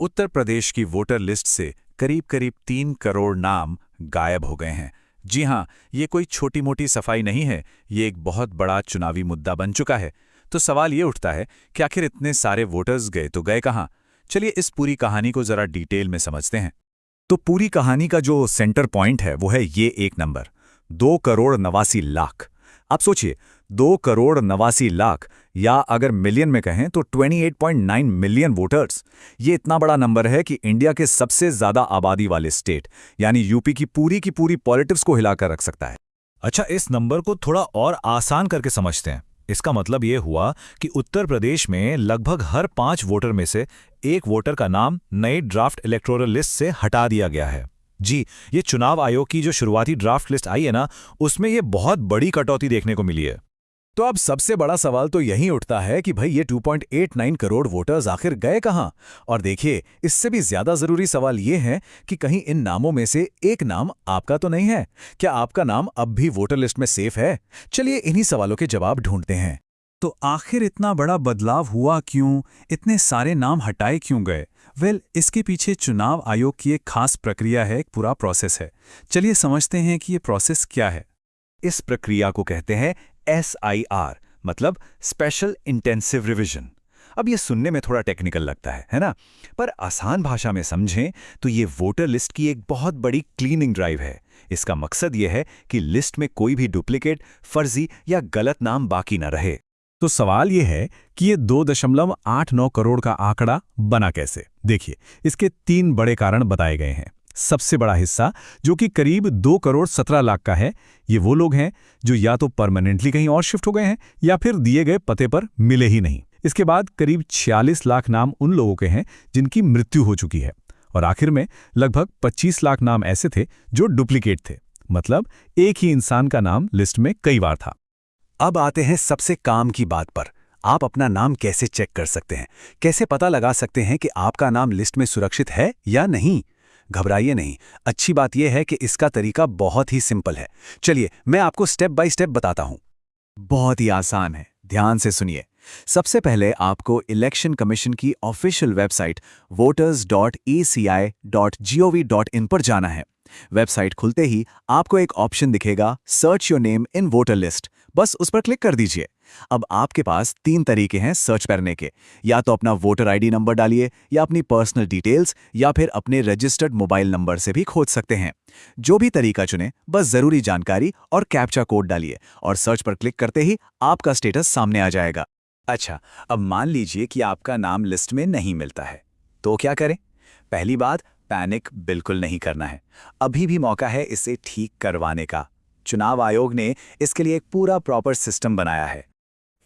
उत्तर प्रदेश की voter list से करीब करीब 3 करोड़ नाम गायब हो गए हैं। जी हाँ, ये कोई छोटी मोटी सफाई नहीं है, ये एक बहुत बड़ा चुनावी मुद्दा बन चुका है। तो सवाल ये उठता है कि आखिर इतने सारे वोटर्स गए तो गए कहाँ? चलिए इस पूरी कहानी को जरा डिटेल में समझते हैं। तो पूरी कहानी का जो सेंटर पॉइंट है वो है ये एक नंबर, 2 करोड़ 89 लाख। आप सोचिए, 2 करोड़ 89 लाख, या अगर मिलियन में कहें तो 28.9 मिलियन वोटर्स। ये इतना बड़ा नंबर है कि इंडिया के सबसे ज्यादा आबादी वाले स्टेट यानी यूपी की पूरी पॉलिटिक्स को हिलाकर रख सकता है। अच्छा, इस नंबर को थोड़ा और आसान करके समझते हैं। इसका मतलब ये हुआ कि उत्तर प्रदेश में लगभग हर 5 वोटर में से एक वोटर का नाम नई ड्राफ्ट इलेक्टोरल लिस्ट से हटा दिया गया है। जी, ये चुनाव आयोग की जो शुरुआती ड्राफ्ट लिस्ट आई है ना, उसमें ये बहुत बड़ी कटौती देखने को मिली है। तो अब सबसे बड़ा सवाल तो यही उठता है कि भाई ये 2.89 करोड़ वोटर्स आखिर गए कहां? और देखिए, इससे भी ज्यादा जरूरी सवाल ये है कि कहीं इन नामों में से एक नाम आपका तो नहीं है? क्या आपका नाम अब भी वोटर लिस्ट में सेफ है? चलिए इन्हीं सवालों के जवाब ढूंढते हैं। तो आखिर इतना बड़ा बदलाव हुआ क्यों? इतने सारे नाम हटाए क्यों गए? इसके पीछे चुनाव आयोग की एक खास प्रक्रिया है, एक पूरा प्रोसेस है। चलिए समझते हैं कि ये प्रोसेस क्या है। इस प्रक्रिया को कहते हैं SIR, मतलब स्पेशल इंटेंसिव रिवीजन। अब ये सुनने में थोड़ा टेक्निकल लगता है ना? पर आसान भाषा में समझें तो ये वोटर लिस्ट की एक बहुत बड़ी क्लीनिंग ड्राइव है। इसका मकसद ये है कि लिस्ट में कोई भी डुप्लीकेट, फर्जी या गलत नाम बाकी न रहे। तो सवाल ये है कि ये 2.89 करोड़ का आंकड़ा बना कैसे? देखिए, इसके 3 बड़े कारण बताए गए हैं। सबसे बड़ा हिस्सा, जो कि करीब 2 करोड़ 17 लाख का है, ये वो लोग हैं जो या तो परमानेंटली कहीं और शिफ्ट हो गए हैं या फिर दिए गए पते पर मिले ही नहीं। इसके बाद करीब 46 लाख नाम उन लोगों के हैं जिनकी मृत्यु हो चुकी है। और आखिर में लगभग 25 लाख नाम ऐसे थे जो डुप्लीकेट थे, मतलब एक ही इंसान का नाम लिस्ट में कई बार था। अब आते हैं सबसे काम की बात पर। आप अपना नाम कैसे चेक कर सकते हैं? कैसे पता लगा सकते हैं कि आपका नाम लिस्ट में सुरक्षित है या नहीं? घबराइए नहीं, अच्छी बात यह है कि इसका तरीका बहुत ही सिंपल है। चलिए मैं आपको स्टेप बाय स्टेप बताता हूं। बहुत ही आसान है, ध्यान से सुनिए। सबसे पहले आपको इलेक्शन कमीशन की ऑफिशियल वेबसाइट voters.eci.gov.in पर जाना है। वेबसाइट खुलते ही आपको एक ऑप्शन दिखेगा, search your name in voter list. बस उस पर क्लिक कर दीजिए। अब आपके पास 3 तरीके हैं सर्च करने के। या तो अपना वोटर आईडी नंबर डालिए, या अपनी पर्सनल डिटेल्स, या फिर अपने रजिस्टर्ड मोबाइल नंबर से भी खोज सकते हैं। जो भी तरीका चुने, बस जरूरी जानकारी और कैप्चा कोड डालिए और सर्च पर क्लिक करते ही आपका स्टेटस सामने आ जाएगा। अच्छा, अब मान लीजिए कि आपका नाम लिस्ट में नहीं मिलता है, तो क्या करें? पहली बात, पैनिक बिल्कुल नहीं करना है। अभी भी मौका है इसे ठीक करवाने का। चुनाव आयोग ने इसके लिए एक पूरा प्रॉपर सिस्टम बनाया है।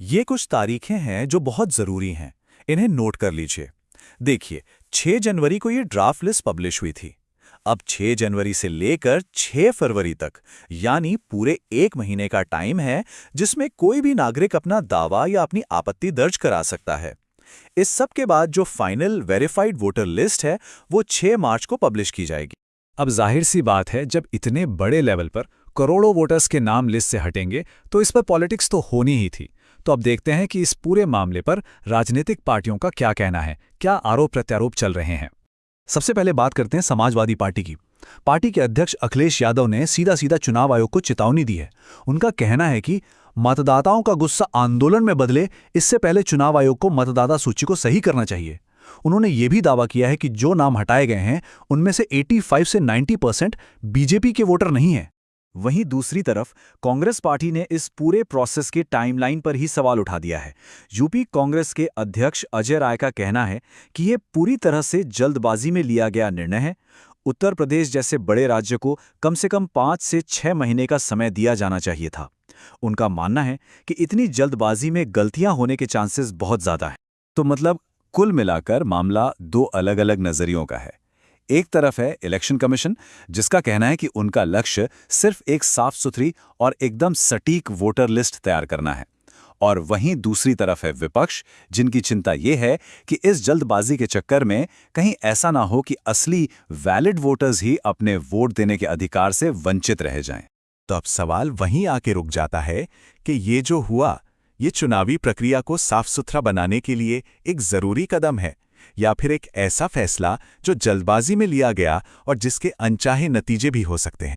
ये कुछ तारीखें हैं जो बहुत जरूरी हैं, इन्हें नोट कर लीजिए। देखिए, 6 जनवरी को ये ड्राफ्ट लिस्ट पब्लिश हुई थी। अब 6 जनवरी से लेकर 6 फरवरी तक, यानी पूरे 1 महीने का टाइम है जिसमें कोई भी नागरिक अपना दावा या अपनी आपत्ति दर्ज करा सकता है। इस सब के बाद जो फाइनल वेरीफाइड वोटर लिस्ट है वो 6 मार्च को पब्लिश की जाएगी। अब जाहिर सी बात है, जब इतने बड़े लेवल पर करोड़ों वोटर्स के नाम लिस्ट से हटेंगे तो इस पर पॉलिटिक्स तो होनी ही थी। तो अब देखते हैं कि इस पूरे मामले पर राजनीतिक पार्टियों का क्या कहना है, क्या आरोप प्रत्यारोप चल रहे हैं। सबसे पहले बात करते हैं समाजवादी पार्टी की। पार्टी के अध्यक्ष अखिलेश यादव ने सीधा सीधा चुनाव आयोग को चेतावनी दी है। उनका कहना है कि मतदाताओं का गुस्सा आंदोलन में बदले, इससे पहले चुनाव आयोग को मतदाता सूची को सही करना चाहिए। उन्होंने ये भी दावा किया है कि जो नाम हटाए गए हैं उनमें से 85 से 90% बीजेपी के वोटर नहीं हैं। वहीं दूसरी तरफ कांग्रेस पार्टी ने इस पूरे प्रोसेस के टाइमलाइन पर ही सवाल उठा दिया है। यूपी कांग्रेस के अध्यक्ष अजय राय का कहना है कि यह पूरी तरह से जल्दबाजी में लिया गया निर्णय है। उत्तर प्रदेश जैसे बड़े राज्य को कम से कम 5 से 6 महीने का समय दिया जाना चाहिए था। उनका मानना है कि इतनी जल्दबाजी में गलतियां होने के चांसेस बहुत ज्यादा हैं। तो मतलब कुल मिलाकर मामला 2 अलग-अलग नजरियों का है। एक तरफ है इलेक्शन कमीशन, जिसका कहना है कि उनका लक्ष्य सिर्फ एक साफ सुथरी और एकदम सटीक वोटर लिस्ट तैयार करना है। और वहीं दूसरी तरफ है विपक्ष, जिनकी चिंता ये है कि इस जल्दबाजी के चक्कर में कहीं ऐसा ना हो कि असली वैलिड वोटर्स ही अपने वोट देने के अधिकार से वंचित रह जाएं। तो अब सवाल वहीं आके रुक जाता है कि ये जो हुआ, ये चुनावी प्रक्रिया को साफ सुथरा बनाने के लिए एक जरूरी कदम है या फिर एक ऐसा फैसला जो जल्दबाजी में लिया गया और जिसके अनचाहे नतीजे भी हो सकते हैं।